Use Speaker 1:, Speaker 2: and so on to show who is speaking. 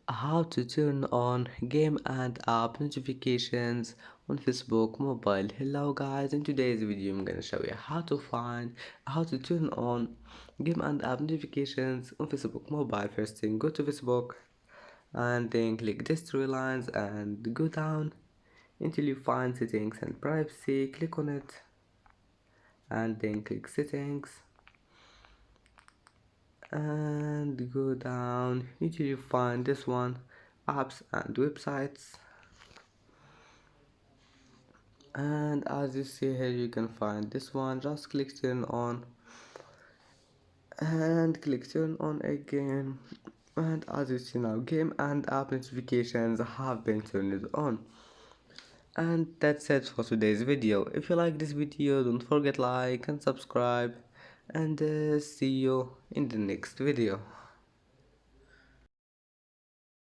Speaker 1: how to turn on game and app notifications on Facebook mobile. Hello guys, in today's video I'm gonna show you how to turn on game and app notifications on Facebook mobile. First thing, go to Facebook and then click these three lines and go down until you find settings and privacy. Click on it and then click settings and go down until you find this one, apps and websites. And as you see here, you can find this one. Just click turn on and click turn on again. And as you see now, game and app notifications have been turned on. And that's it for today's video. If you like this video, don't forget like and subscribe, and see you in the next video.